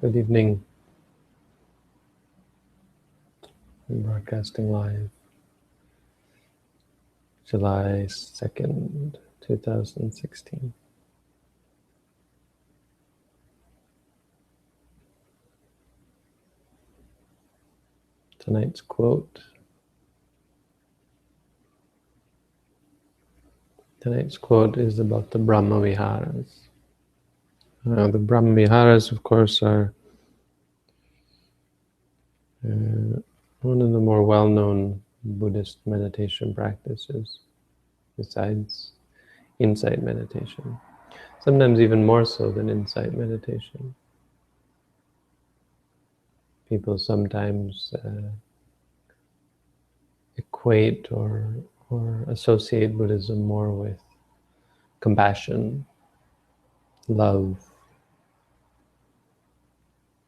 Good evening. I'm broadcasting live, July 2nd, 2016. Tonight's quote. Tonight's quote is about the Brahma Viharas. The Brahma Viharas, of course, are one of the more well-known Buddhist meditation practices, besides insight meditation. Sometimes even more so than insight meditation. People sometimes equate or associate Buddhism more with compassion, love,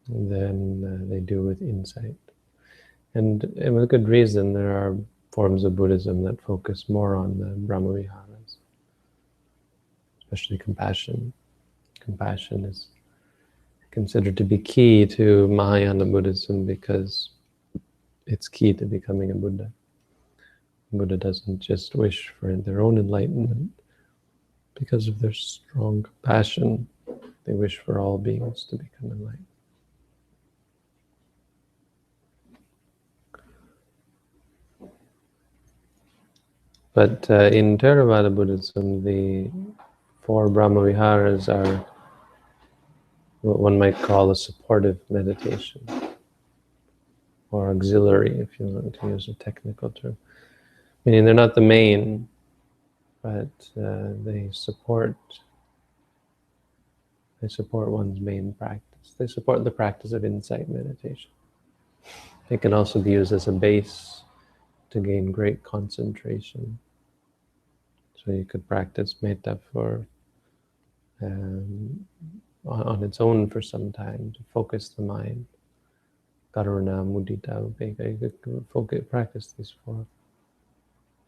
than they do with insight. And with good reason. There are forms of Buddhism that focus more on the Brahmaviharas, especially compassion. Compassion is considered to be key to Mahayana Buddhism because it's key to becoming a Buddha. Buddha doesn't just wish for their own enlightenment. Because of their strong compassion, they wish for all beings to become enlightened. But in Theravada Buddhism, the 4 Brahmaviharas are what one might call a supportive meditation, or auxiliary, if you want to use a technical term. Meaning they're not the main, but they support one's main practice. They support the practice of insight meditation. They can also be used as a base to gain great concentration. So you could practice metta for on its own for some time to focus the mind. Karuna, mudita, upekkha. You could practice these 4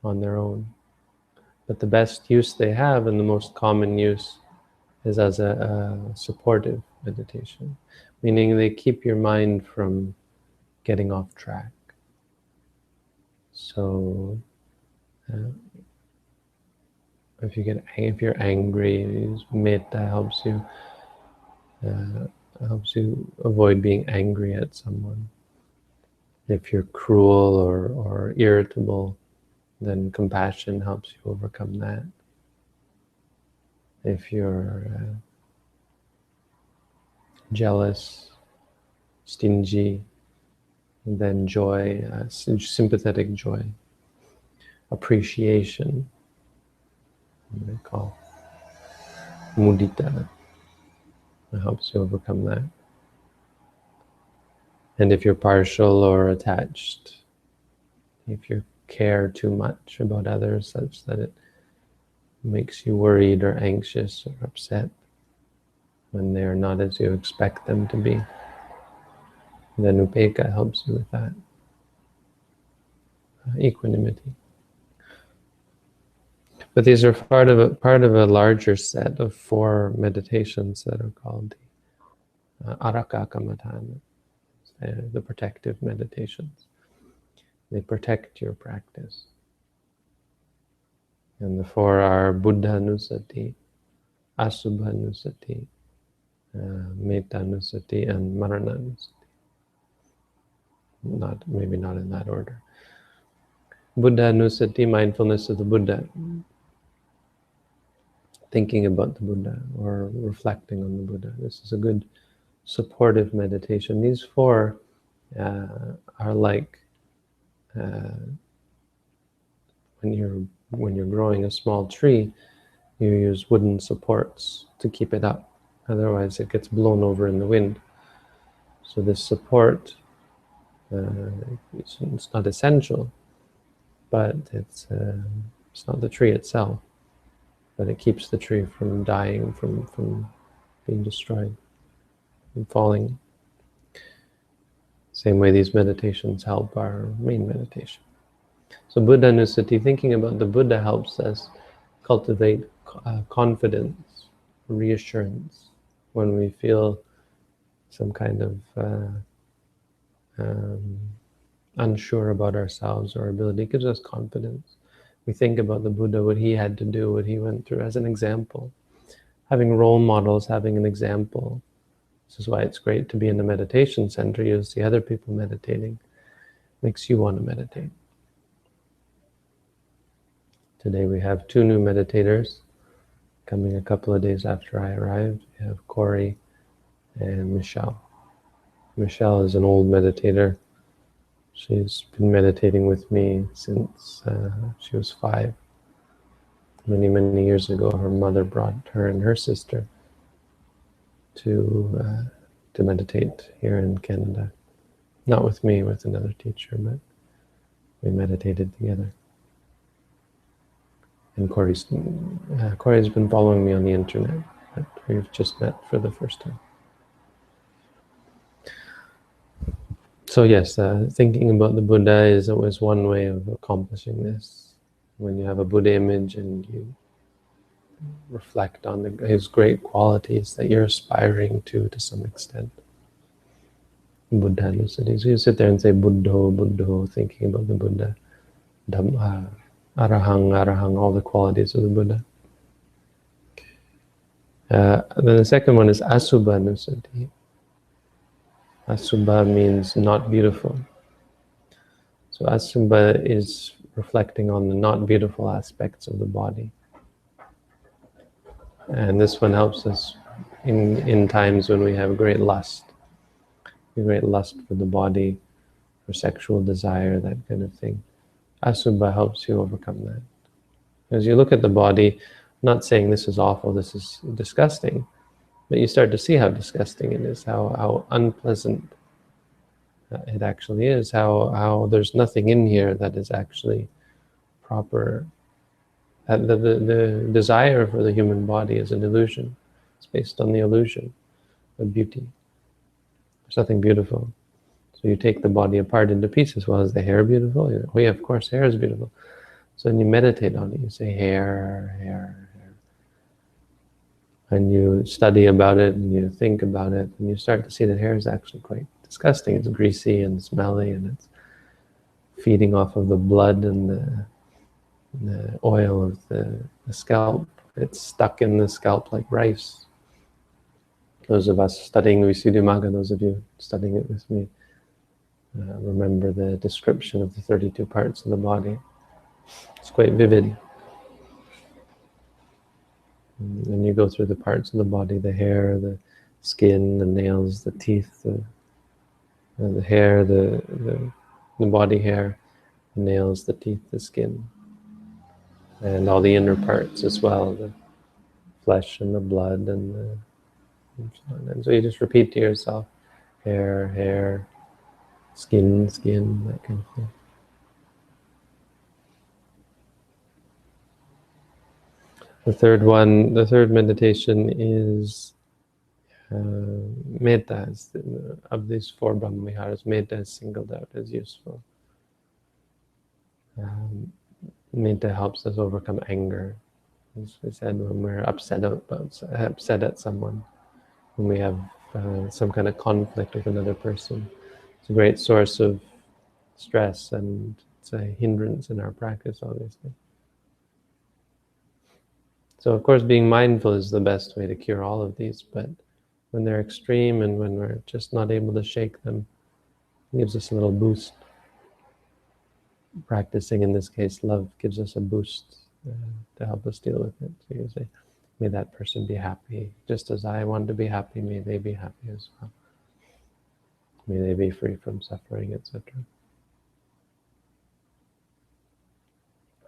on their own. But the best use they have, and the most common use, is as a supportive meditation, meaning they keep your mind from getting off track. So if you're angry, metta helps you avoid being angry at someone. If you're cruel or irritable, then compassion helps you overcome that. If you're jealous, stingy, then joy, sympathetic joy, appreciation, we call mudita, helps you overcome that. And if you're partial or attached, if you care too much about others such that it makes you worried or anxious or upset when they are not as you expect them to be, then upekkha helps you with that. Equanimity. But these are part of a larger set of 4 meditations that are called the Araka Kammatthana, the protective meditations. They protect your practice. And the 4 are Buddhanusati, Asubhanusati, Mettanusati, and Marananusati. Maybe not in that order. Buddhanusati, mindfulness of the Buddha, thinking about the Buddha or reflecting on the Buddha. This is a good supportive meditation. These 4 are like when you're growing a small tree, you use wooden supports to keep it up. Otherwise, it gets blown over in the wind. So this support, it's not essential, but it's not the tree itself, but it keeps the tree from dying, from being destroyed, from falling. Same way these meditations help our main meditation. So Buddhanusati, thinking about the Buddha, helps us cultivate confidence, reassurance when we feel some kind of unsure about ourselves or our ability. It gives us confidence. We think about the Buddha, what he had to do, what he went through as an example. Having role models, having an example. This is why it's great to be in a meditation center. You see other people meditating. Makes you want to meditate. Today we have 2 new meditators coming a couple of days after I arrived. We have Corey and Michelle. Michelle is an old meditator. She's been meditating with me since she was 5. Many, many years ago, her mother brought her and her sister to meditate here in Canada. Not with me, with another teacher, but we meditated together. And Corey's been following me on the internet, but we've just met for the first time. So yes, thinking about the Buddha is always one way of accomplishing this. When you have a Buddha image and you reflect on his great qualities that you're aspiring to some extent. Buddha-nicity. So you sit there and say Buddho, Buddho, thinking about the Buddha. Dhamma, Arahang, Arahang, all the qualities of the Buddha. Then the second one is Asubha-nicity. Asubha means not beautiful. So Asubha is reflecting on the not beautiful aspects of the body. And this one helps us in times when we have great lust for the body, for sexual desire, that kind of thing. Asubha helps you overcome that. As you look at the body, I'm not saying this is awful, this is disgusting, but you start to see how disgusting it is, how unpleasant it actually is, how there's nothing in here that is actually proper. The desire for the human body is an illusion. It's based on the illusion of beauty. There's nothing beautiful. So you take the body apart into pieces. Well, is the hair beautiful? Oh yeah, of course, hair is beautiful. So then you meditate on it. You say hair, hair, hair. And you study about it and you think about it and you start to see that hair is actually quite disgusting. It's greasy and smelly and it's feeding off of the blood and the oil of the scalp. It's stuck in the scalp like rice. Those of us studying Visuddhimagga, those of you studying it with me, remember the description of the 32 parts of the body. It's quite vivid. And you go through the parts of the body, the hair, the skin, the nails, the teeth, the hair, the body hair, the nails, the teeth, the skin, and all the inner parts as well, the flesh and the blood and so on. And so you just repeat to yourself, hair, hair, skin, skin, that kind of thing. The third meditation is metta. Of these 4 Brahmaviharas, metta is singled out as useful. Metta helps us overcome anger. As we said, when we're upset at someone, when we have some kind of conflict with another person, it's a great source of stress and it's a hindrance in our practice, obviously. So of course being mindful is the best way to cure all of these, but when they're extreme and when we're just not able to shake them, it gives us a little boost. Practicing, in this case, love gives us a boost to help us deal with it. So you say, may that person be happy, just as I want to be happy, may they be happy as well. May they be free from suffering, etc.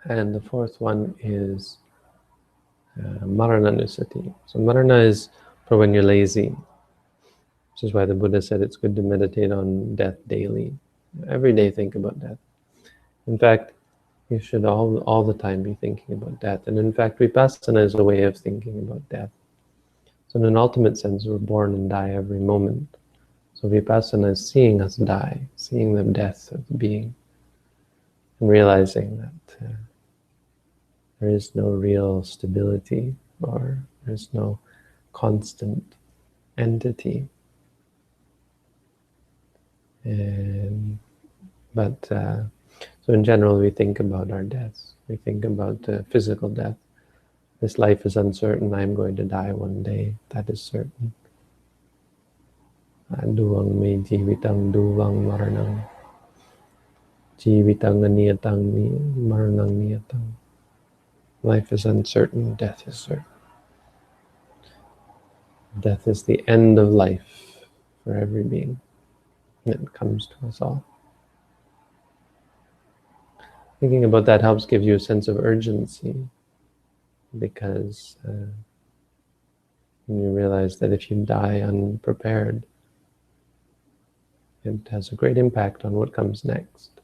And the 4th one is Marana-nusati. So Marana is for when you're lazy, which is why the Buddha said it's good to meditate on death daily. Every day think about death. In fact, you should all the time be thinking about death. And in fact, vipassana is a way of thinking about death. So in an ultimate sense, we're born and die every moment. So vipassana is seeing us die, seeing the death of the being, and realizing that there is no real stability, or there's no constant entity. So in general, we think about our deaths. We think about physical death. This life is uncertain. I'm going to die one day. That is certain. Duang me jivitang duang maranang. Jivitang aniyatang maranang niyatang. Life is uncertain. Death is certain. Death is the end of life for every being. It comes to us all. Thinking about that helps give you a sense of urgency, because when you realize that if you die unprepared, it has a great impact on what comes next.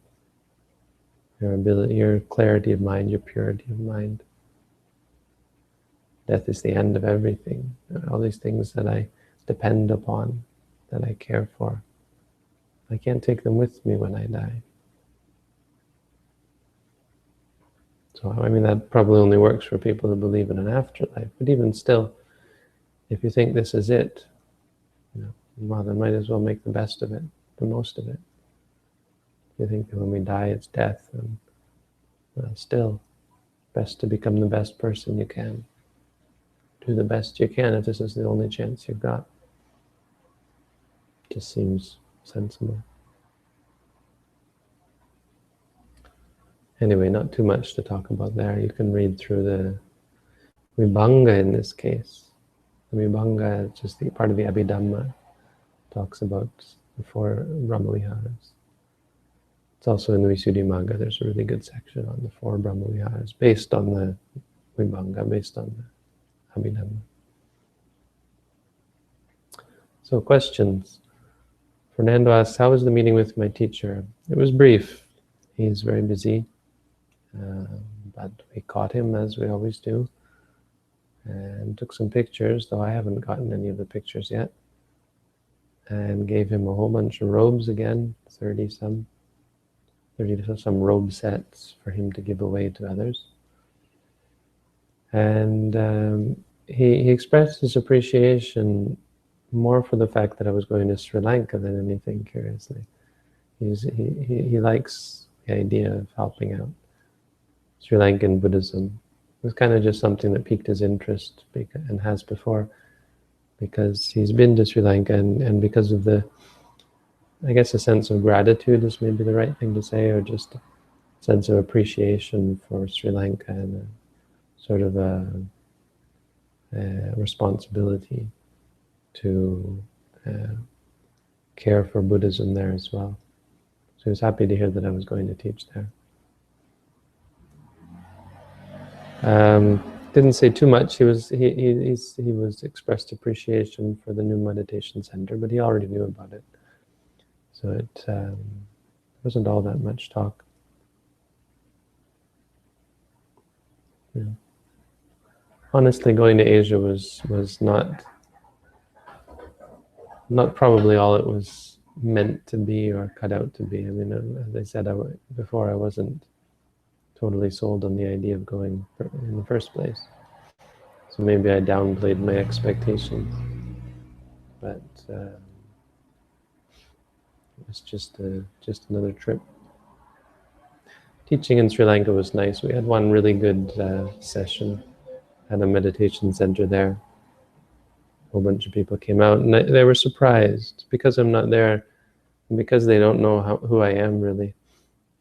Your ability, your clarity of mind, your purity of mind. Death is the end of everything. All these things that I depend upon, that I care for, I can't take them with me when I die. So, I mean, that probably only works for people who believe in an afterlife. But even still, if you think this is it, well, then might as well make the best of it, the most of it. If you think that when we die it's death, then still, best to become the best person you can. Do the best you can if this is the only chance you've got. Just seems sensible. Anyway, not too much to talk about there. You can read through the Vibhanga in this case. The Vibhanga is just part of the Abhidhamma. Talks about the 4 Brahmaviharas. It's also in the Visuddhimagga. There's a really good section on the 4 Brahmaviharas based on the Vibhanga, based on the Abhidhamma. So questions. Fernando asks, how was the meeting with my teacher? It was brief. He's very busy, but we caught him as we always do, and took some pictures, though I haven't gotten any of the pictures yet, and gave him a whole bunch of robes again, 30 some robe sets for him to give away to others. And he expressed his appreciation more for the fact that I was going to Sri Lanka than anything, curiously. He likes the idea of helping out Sri Lankan Buddhism. It was kind of just something that piqued his interest, and has before, because he's been to Sri Lanka, and because of I guess a sense of gratitude is maybe the right thing to say, or just a sense of appreciation for Sri Lanka, and a sort of a responsibility to care for Buddhism there as well. So he was happy to hear that I was going to teach there. Didn't say too much. He was expressed appreciation for the new meditation center, but he already knew about it. So it wasn't all that much talk. Yeah. Honestly, going to Asia was not probably all it was meant to be or cut out to be. I mean, as I said before, I wasn't totally sold on the idea of going in the first place. So maybe I downplayed my expectations, but it was just another trip. Teaching in Sri Lanka was nice. We had one really good session at a meditation center there. A whole bunch of people came out, and they were surprised because I'm not there, and because they don't know who I am really.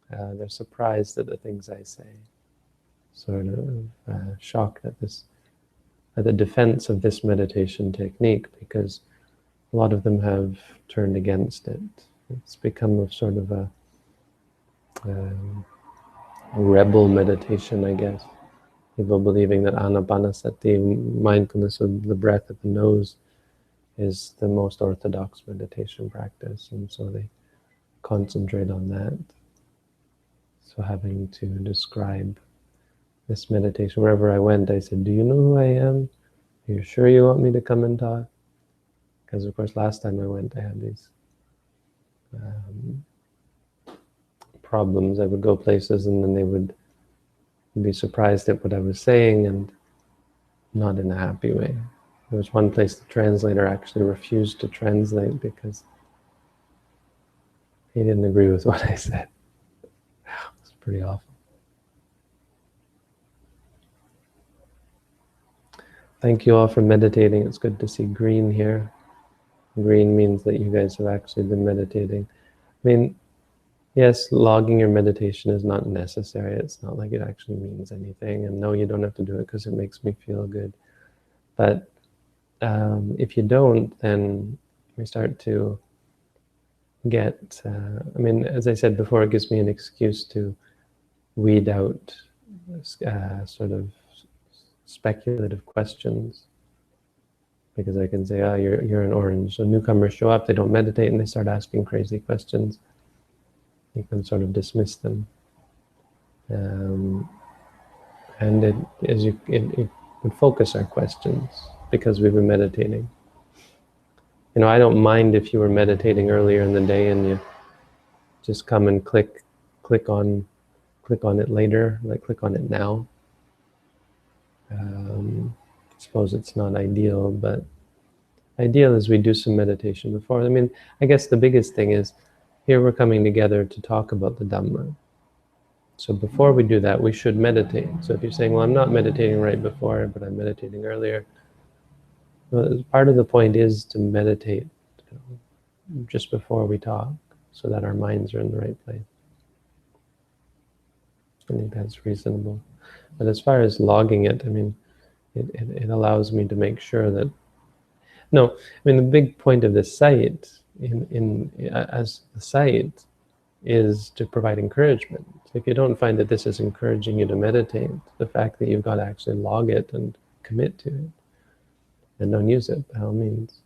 They're surprised at the things I say, sort of shocked at the defense of this meditation technique, because a lot of them have turned against it. It's become a sort of a rebel meditation, I guess. People believing that anapanasati, mindfulness of the breath at the nose, is the most orthodox meditation practice, and so they concentrate on that. So having to describe this meditation, wherever I went, I said, do you know who I am? Are you sure you want me to come and talk? Because of course last time I went I had these problems. I would go places and then they would be surprised at what I was saying, and not in a happy way. There was one place the translator actually refused to translate because He didn't agree with what I said. It's pretty awful. Thank you all for meditating. It's good to see green here. Green means that you guys have actually been meditating. I mean, yes, logging your meditation is not necessary. It's not like it actually means anything. And no, you don't have to do it because it makes me feel good. But if you don't, then we start to get, I mean, as I said before, it gives me an excuse to weed out sort of speculative questions, because I can say, oh, you're an orange. So newcomers show up, they don't meditate, and they start asking crazy questions. You can sort of dismiss them. And it would focus our questions because we've been meditating. You know, I don't mind if you were meditating earlier in the day and you just come and click on it later, like click on it now. I suppose it's not ideal, but ideal is we do some meditation before. I mean, I guess the biggest thing is here we're coming together to talk about the Dhamma. So before we do that, we should meditate. So if you're saying, well, I'm not meditating right before, but I'm meditating earlier, well, part of the point is to meditate just before we talk so that our minds are in the right place. I think that's reasonable. But as far as logging it, I mean, it allows me to make sure that, no, I mean, the big point of this site, as the site, is to provide encouragement. If you don't find that this is encouraging you to meditate, the fact that you've got to actually log it and commit to it, and don't use it by all means.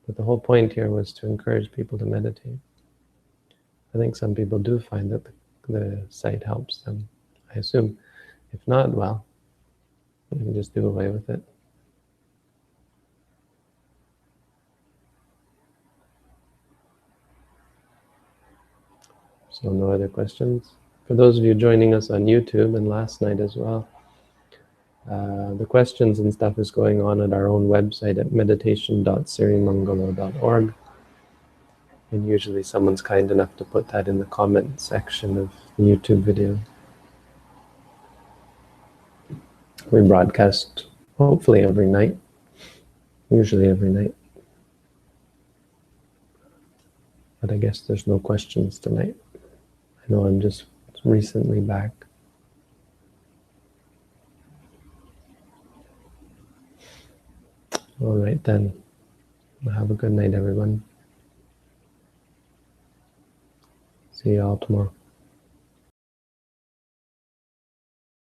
But the whole point here was to encourage people to meditate. I think some people do find that the site helps them, I assume. If not, well, we can just do away with it. So no other questions? For those of you joining us on YouTube and last night as well, the questions and stuff is going on at our own website at meditation.sirimangalo.org. And usually someone's kind enough to put that in the comment section of the YouTube video. We broadcast hopefully every night, usually every night. But I guess there's no questions tonight. I know I'm just recently back. All right then. Have a good night, everyone. See you all tomorrow.